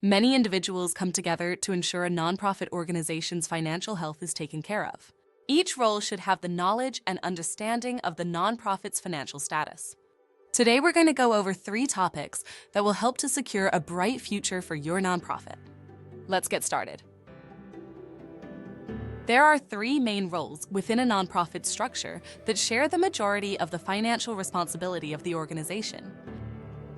Many individuals come together to ensure a nonprofit organization's financial health is taken care of. Each role should have the knowledge and understanding of the nonprofit's financial status. Today, we're going to go over 3 topics that will help to secure a bright future for your nonprofit. Let's get started. There are 3 main roles within a nonprofit structure that share the majority of the financial responsibility of the organization.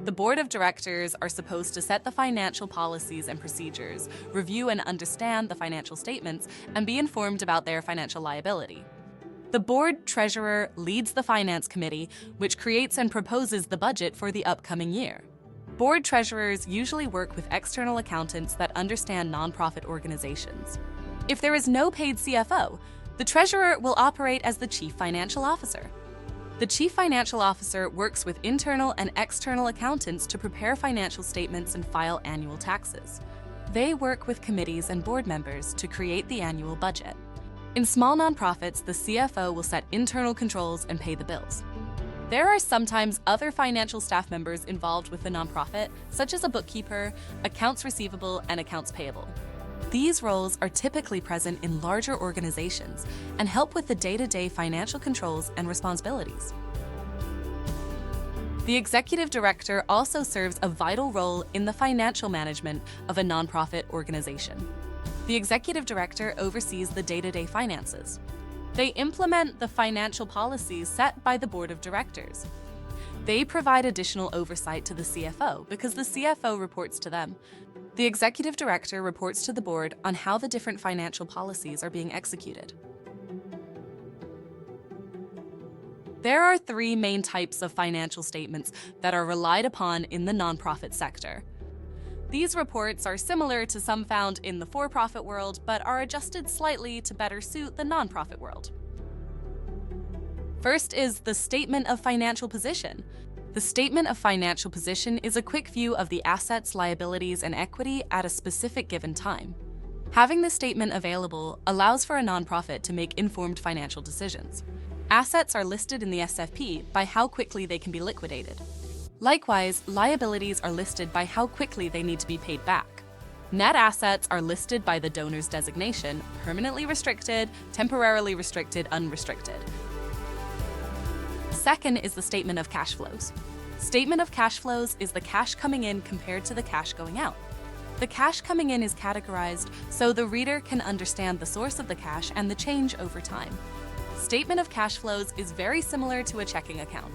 The board of directors are supposed to set the financial policies and procedures, review and understand the financial statements, and be informed about their financial liability. The board treasurer leads the finance committee, which creates and proposes the budget for the upcoming year. Board treasurers usually work with external accountants that understand nonprofit organizations. If there is no paid CFO, the treasurer will operate as the chief financial officer. The chief financial officer works with internal and external accountants to prepare financial statements and file annual taxes. They work with committees and board members to create the annual budget. In small nonprofits, the CFO will set internal controls and pay the bills. There are sometimes other financial staff members involved with the nonprofit, such as a bookkeeper, accounts receivable, and accounts payable. These roles are typically present in larger organizations and help with the day-to-day financial controls and responsibilities. The executive director also serves a vital role in the financial management of a nonprofit organization. The executive director oversees the day-to-day finances. They implement the financial policies set by the board of directors. They provide additional oversight to the CFO because the CFO reports to them. The executive director reports to the board on how the different financial policies are being executed. There are 3 main types of financial statements that are relied upon in the nonprofit sector. These reports are similar to some found in the for-profit world, but are adjusted slightly to better suit the nonprofit world. First is the Statement of Financial Position. The Statement of Financial Position is a quick view of the assets, liabilities, and equity at a specific given time. Having this statement available allows for a nonprofit to make informed financial decisions. Assets are listed in the SFP by how quickly they can be liquidated. Likewise, liabilities are listed by how quickly they need to be paid back. Net assets are listed by the donor's designation: permanently restricted, temporarily restricted, unrestricted. Second is the Statement of Cash Flows. Statement of Cash Flows is the cash coming in compared to the cash going out. The cash coming in is categorized so the reader can understand the source of the cash and the change over time. Statement of Cash Flows is very similar to a checking account.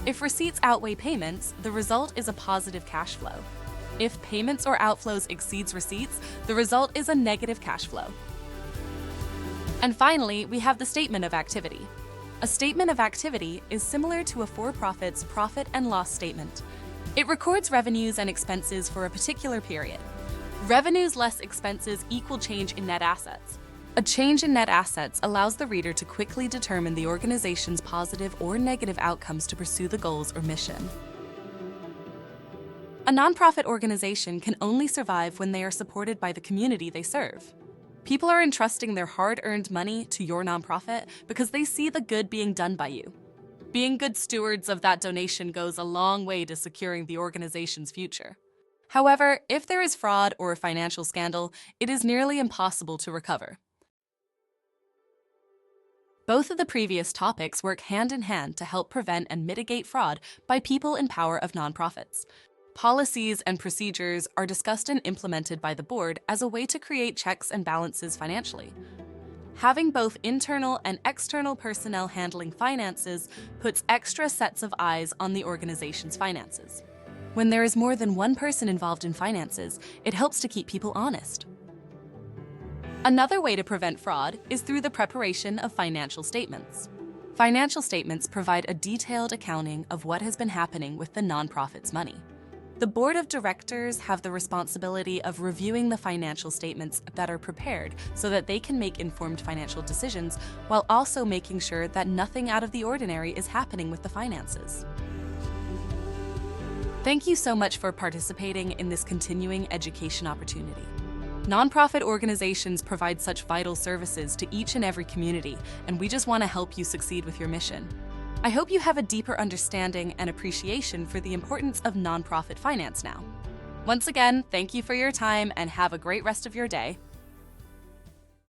If receipts outweigh payments, the result is a positive cash flow. If payments or outflows exceeds receipts, the result is a negative cash flow. And finally, we have the Statement of Activity. A statement of activity is similar to a for-profit's profit and loss statement. It records revenues and expenses for a particular period. Revenues less expenses equal change in net assets. A change in net assets allows the reader to quickly determine the organization's positive or negative outcomes to pursue the goals or mission. A nonprofit organization can only survive when they are supported by the community they serve. People are entrusting their hard-earned money to your nonprofit because they see the good being done by you. Being good stewards of that donation goes a long way to securing the organization's future. However, if there is fraud or a financial scandal, it is nearly impossible to recover. Both of the previous topics work hand in hand to help prevent and mitigate fraud by people in power of nonprofits. Policies and procedures are discussed and implemented by the board as a way to create checks and balances financially. Having both internal and external personnel handling finances puts extra sets of eyes on the organization's finances. When there is more than one person involved in finances, it helps to keep people honest. Another way to prevent fraud is through the preparation of financial statements. Financial statements provide a detailed accounting of what has been happening with the nonprofit's money. The board of directors have the responsibility of reviewing the financial statements that are prepared so that they can make informed financial decisions while also making sure that nothing out of the ordinary is happening with the finances. Thank you so much for participating in this continuing education opportunity. Nonprofit organizations provide such vital services to each and every community, and we just want to help you succeed with your mission. I hope you have a deeper understanding and appreciation for the importance of nonprofit finance now. Once again, thank you for your time and have a great rest of your day.